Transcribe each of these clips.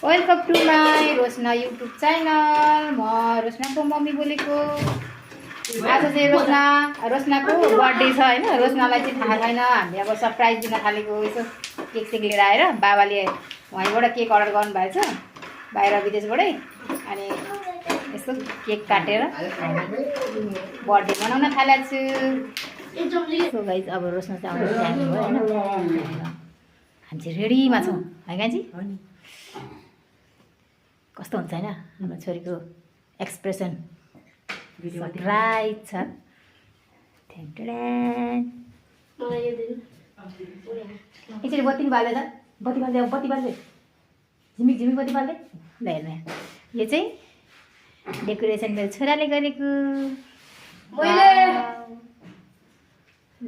Welcome to my Roshna YouTube channel. म रोशनाको mummy बोलेको। आज चाहिँ रोशनाको बर्थडे छ होइन। रोशनालाई चाहिँ थाहा छैन, हामीले अब सरप्राइज दिन थालेको। यसो केक लिएर आएर बाबाले वहीँबाट केक अर्डर गर्नुभएछ बाहिर विदेशबाटै। अनि यस्तो केक काटेर बर्थडे मनाउन थालेको छु। सो गाइज अब रोशना चाहिँ आउनु टाइम भयो होइन। हामी चाहिँ रेडीमा छौँ है गाजी। कस्तो हुन्छ होइन हाम्रो छोरीको एक्सप्रेसन। सरप्राइज छ। एकचोटि बत्ती पनि बाल्दै छ। बत्ती बाल्दै अब बत्ती बाल्दै झिमिक झिमिक बत्ती बाल्दै ल हेर्नु। यो चाहिँ डेकोरेसन मेरो छोराले गरेको। ल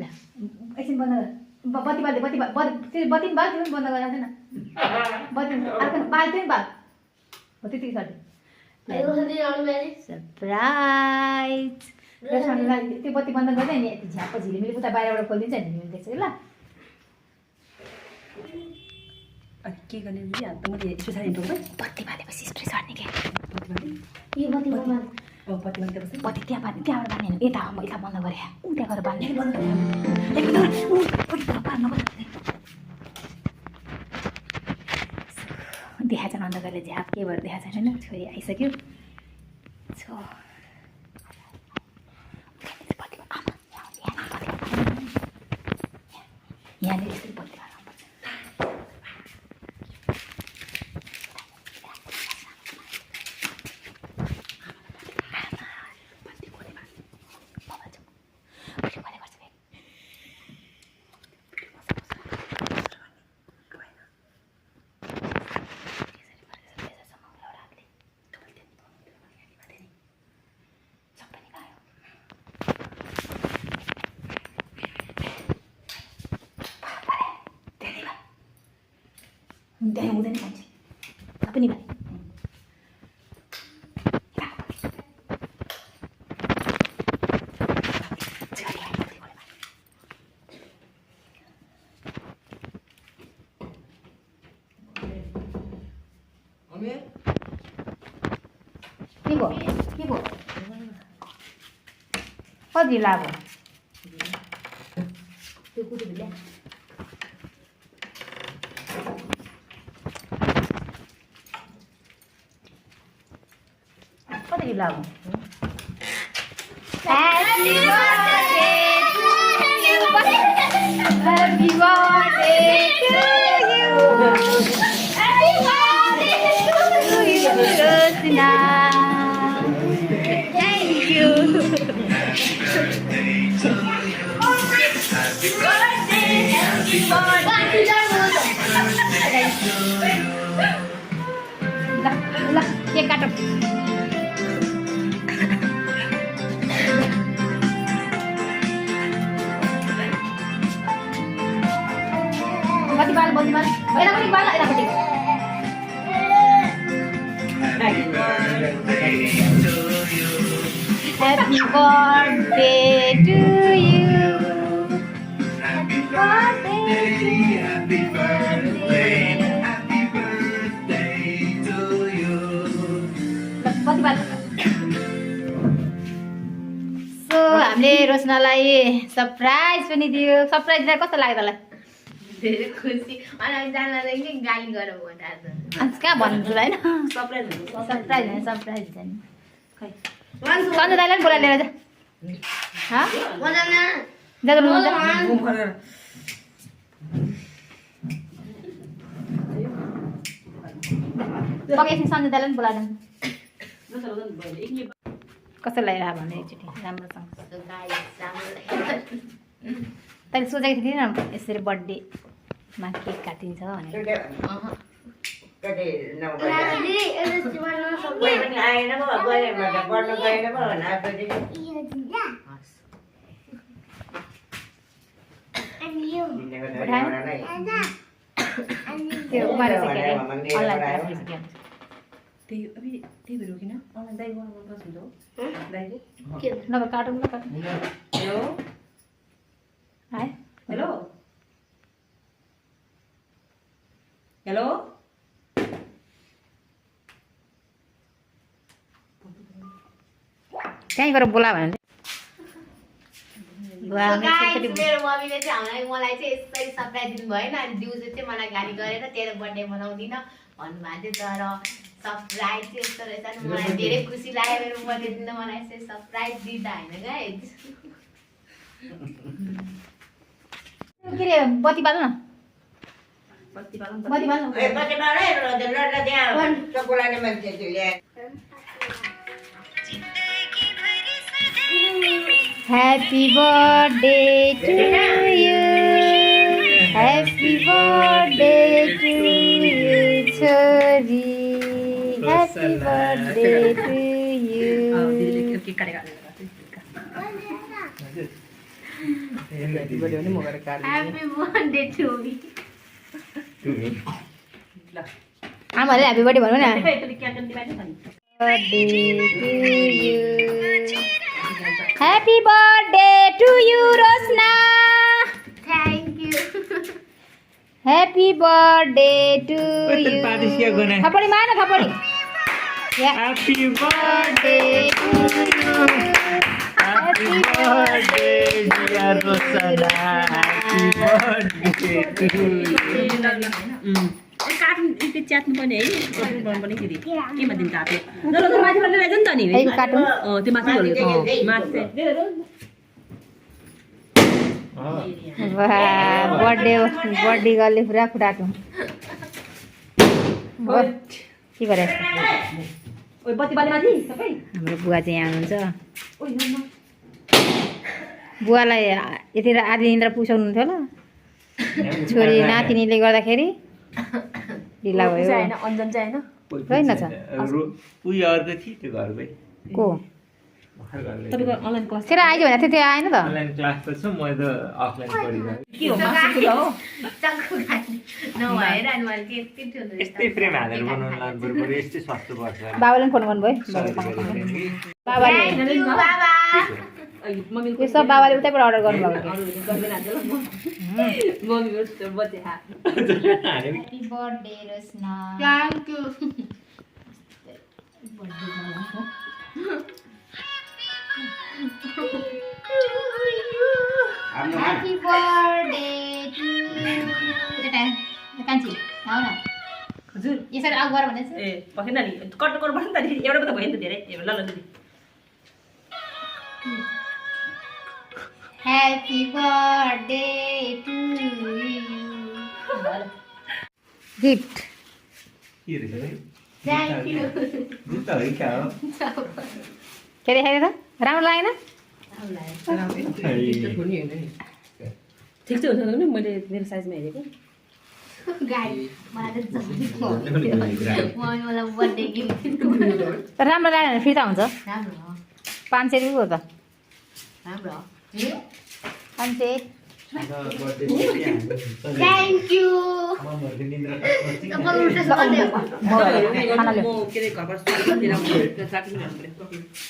एकछिन बन्द गर। बत्ती बाल्दै बत्ती बत्ती बत्ती पनि बाल, त्यो पनि बन्द गरेको छैन। बत्ती अर्को बाल, त्यो पनि बाल त्यतिकै छ। सरप्राइज रोशनालाई त्यो बत्ती बन्द गर्दै नि यति झ्याप झिलिमिली उता बाहिरबाट खोलिदिन्छ नि। झिलिमिली देख्छ कि ल। के गर्ने दिदी? हात त मैले यसो साइड टोक्दै बत्ती बालेपछि स्प्रे सर्ने के बत्ती बाल्ने। यो बत्ती बत्ती बत्ती बाल्दै बस्दै बत्ती त्यहाँ बाल्ने, त्यहाँबाट बाल्ने होइन। यता म यता बन्द गरेँ, त्यहाँ गएर बाल्ने। देखाएको छैन अन्धकारले झ्याप के भएर देखाएको छैन। छोरी आइसक्यो। यहाँनिर यसरी बत्ती बाल्नुपर्छ। त्यहाँ हुँदैन मान्छे सबै निभाइ। के भयो के भयो? कति लाग्यो त्यो कुरो ल्या। कति लाग्यो? Happy birthday to you. Happy birthday to you. Happy birthday to you, Roshna. Thank you. Happy birthday, happy birthday. Lah, cake काटो। बत्ती बाल यतापट्टि बाल यतापट्टि। Happy birthday to you. Happy birthday to you. Happy birthday to you. बत्ती बाल। So हामीले रोशनालाई surprise पनि दियो। सरप्राइज दिँदा कस्तो लाग्यो तँलाई? धेरै खुसी। अनि जान रहेछ गाली गरौँ भन्दा आज कहाँ भन्नु होइन। सरप्राइज हुन्छ। सरप्राइज होइन, सरप्राइज हुन्छ नि। खै सन्जय दाइलाई पनि बोलाएर लिएर जा। जा पकाइसिङ सन्जय दाइलाई पनि बोलाएर कस्तो लागेर भने एकचोटि राम्रोसँग तैँले सोचेको थिएन यसरी बर्थडेमा केक काटिन्छ भनेर। त्यो उमारे त्यही भएर हो किन अनलाइन दाइ गर्नु पर्छ हुन्छ हो दाइले नभए काटौँ न काटौँ। हेलो है हेलो हेलो त्यहीँबाट बोला भने So guys, मेरो मम्मीले चाहिँ मलाई चाहिँ यसरी सरप्राइज दिनु भएन अनि दिउँसो चाहिँ मलाई गाली गरेर तेरो बर्थडे मनाउँदिन भन्नुभएको थियो तर सरप्राइज चाहिँ यस्तो रहेछ नि मलाई धेरै खुसी लाग्यो मेरो बर्थडे दिन मलाई यसरी सरप्राइज दिँदा होइन गाइस के अरे बत्ती बाल्नु न बत्ती बाल्नु बत्ती बाल्नु Happy birthday to you. Happy birthday to you, Chori. Happy birthday to you. Cake काटेको Happy birthday to me. आमाले ह्यापी बर्थडे भन्नु न Happy birthday to you, Rosna. Thank you. Happy birthday to you. थप्पडी मार न थप्पडी. Happy birthday to you. Happy birthday dear Rosana. Happy birthday to you. काट्नु त्यो च्यात्नु पर्ने है कट्नु पर्ने फेरि केमा दिन तातो ल ल माथि पर्ने रहेछ नि त नि है काट्नु त्यो माथि गर्यो माथि वाह बर्थडे गर्ले पुरा फुटाएको के गरे ओइ बत्ती बाले माथि सबै हाम्रो बुवा चाहिँ यहाँ हुनुहुन्छ ओइ बुवालाई यति आधी निन्द्रा पुसाउनुहुन्थ्यो ल छोरी नातिनीले गर्दाखेरि ढिला भयो हैन अन्जन चाहिँ हैन होइन छ उयो अर्को थियो त्यो घरकै को तपाईको अनलाइन क्लास तेरो आइज भने त्यो आएन त अनलाइन क्लास त छ म त अफलाइन पढिरहेको के हो मासुको हो चक्कु खाने नभएर अनि मैले त्यति ठुलो यस्तै फ्रेम हालेर बनाउनु लाग्नु पर्यो यस्तै सस्तो पर्छ बाबाले पनि फोन गर्नुभयो बाबाले बाबा मम्मीको यो सब बाबाले उतैबाट अर्डर गर्नुभएको मम्मीको बत्ती हात happy birthday Rasna thank you happy birthday to यता कान्छी आउ न हजुर यसरी आउ गर भनेछ ए पखेन नि कट गर्नु पर्छ नि त एउटा मात्र भयो नि त धेरै ए ल ल दिदी happy birthday to you gift के रहेछ थ्याङ्क यू जुत्ता हो क्या हो के देखाइदियो त राम्रो लागेन ठिक चाहिँ हुन्छ नि मैले मेरो साइजमा हेरेको गाई मलाई त मलाई बर्थडे गिफ्ट तर राम्रो लागेन भने फिर्ता हुन्छ राम्रो हो 500 रुपियाँ हो त राम्रो हो 500 थ्याङ्क यू खाना ल्याऊ म के रे घरबाट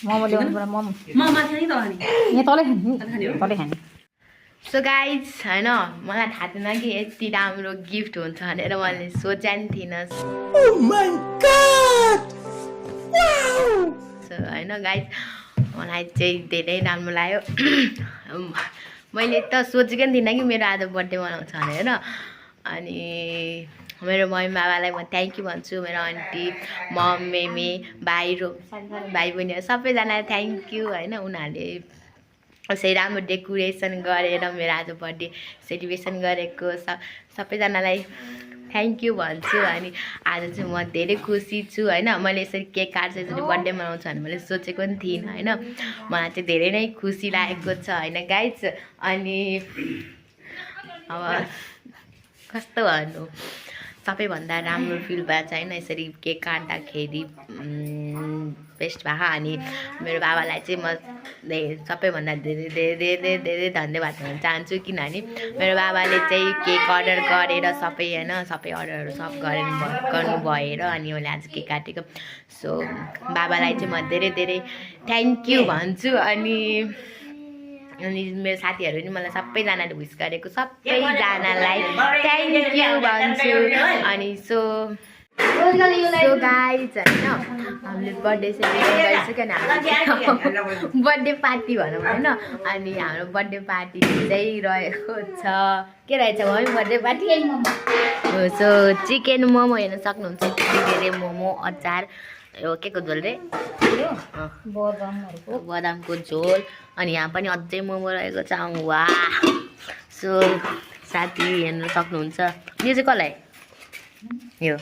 मोमो ल्याउनु पर्यो मोमो म माथि नि त अनि यहाँ तलै खाने तलै खाने सो गाइज होइन मलाई थाहा थिएन कि यति राम्रो गिफ्ट हुन्छ भनेर मैले सोचे नि थिइनँ सो होइन गाइज मलाई चाहिँ धेरै राम्रो लाग्यो मैले त सोचेको नि थिइनँ कि मेरो आज बर्थडे मनाउँछ भनेर अनि मेरो मम्मी बाबालाई म थ्याङ्क यू भन्छु मेरो आन्टी मम मेमी भाइ सानो भाइ बहिनीहरू सबैजनालाई थ्याङ्क यू होइन उनीहरूले यसरी राम्रो डेकोरेसन गरेर मेरो आज बर्थडे सेलिब्रेसन गरेको सबैजनालाई थ्याङ्क यू भन्छु अनि आज चाहिँ म धेरै खुसी छु होइन मैले यसरी केक काट्छु यसरी बर्थडे मनाउँछु भने मैले सोचेको पनि थिइनँ होइन मलाई चाहिँ धेरै नै खुसी लागेको छ होइन गाइज अनि अब कस्तो भन्नु सबैभन्दा राम्रो फिल भएको छ होइन यसरी केक काट्दाखेरि बेस्ट भएको अनि मेरो बाबालाई चाहिँ म सबैभन्दा धेरै धेरै धेरै धेरै धन्यवाद भन्न चाहन्छु किनभने मेरो बाबाले चाहिँ केक अर्डर गरेर सबै होइन सबै अर्डरहरू सब गर्नु भएर अनि मैले आज केक काटेको सो बाबालाई चाहिँ म धेरै धेरै थ्याङ्क यू भन्छु अनि अनि मेरो साथीहरू नि मलाई सबैजनाले विस गरेको सबैजनालाई थ्याङ्क यू भन्छु। अनि सो गाइज होइन हामीले बर्थडे सेलिब्रेट गरिसक्यो नि हाम्रो बर्थडे पार्टी भनौँ होइन। अनि हाम्रो बर्थडे पार्टी चाहिँ रहेको छ के रहेछ mummy birthday party so chicken momo हेर्न सक्नुहुन्छ यति धेरै मोमो अचार यो के को झोल रे बदामको झोल। अनि यहाँ पनि अझै मोमो रहेको छ वा। सो साथी हेर्न सक्नुहुन्छ यो चाहिँ कसलाई यो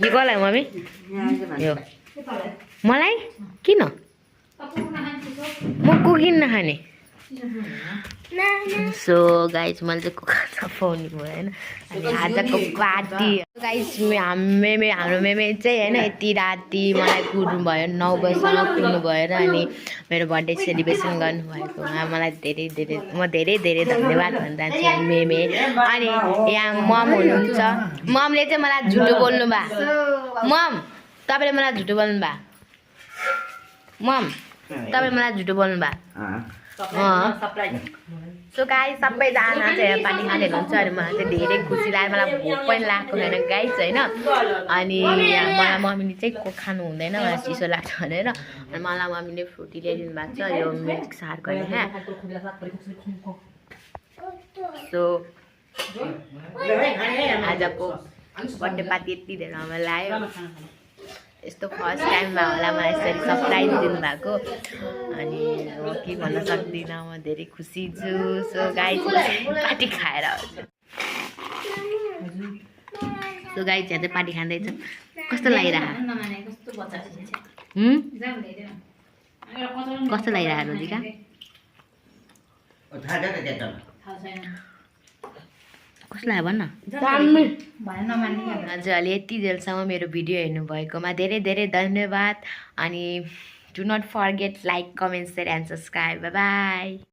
कसलाई मम्मी यो मलाई किन म कुकिङ नखाने। सो गाइज मैले चाहिँ कुखुरा चपाउनु भयो होइन। अनि आजको पार्टी गाइज हाम्रो मेमे चाहिँ होइन यति राति मलाई कुर्नु भयो 9 बजीसम्म कुर्नु भयो र अनि मेरो बर्थडे सेलिब्रेसन गर्नुभएकोमा मलाई म धेरै धेरै धन्यवाद भन्न चाहन्छु मेमे। अनि यहाँ मम हुनुहुन्छ ममले चाहिँ मलाई झुटो बोल्नु भयो मम तपाईँले मलाई झुटो बोल्नु भयो मम तपाईँले मलाई झुटो बोल्नु भयो। सो गाइस सबैजना चाहिँ पार्टी खाने हुनुहुन्छ अनि मलाई चाहिँ धेरै खुसी लाग्यो मलाई भोक पनि लागेको छैन गाइस होइन। अनि मलाई मम्मीले चाहिँ कोक खानु हुँदैन मलाई चिसो लाग्छ भनेर अनि मलाई मम्मीले फ्रुटी ल्याइदिनु भएको छ यो मिल्क सारको होइन। सो आजको बर्थडे पार्टी यति धेरै रमाइलो लाग्यो। यस्तो फर्स्ट टाइममा होला मलाई यसरी सरप्राइज दिनुभएको अनि के भन्न सक्दिनँ म धेरै खुसी छु। सो गाइस पार्टी खाएर सो गाइस यहाँ चाहिँ पार्टी खाँदैछ कस्तो लागिरहेको कस्तो लागिरहेको रोजिका कस्तो लाग्यो भन्न हजुर अहिले यति जेलसम्म मेरो भिडियो हेर्नुभएकोमा धेरै धेरै धन्यवाद। अनि do not forget like comment share and subscribe bye by.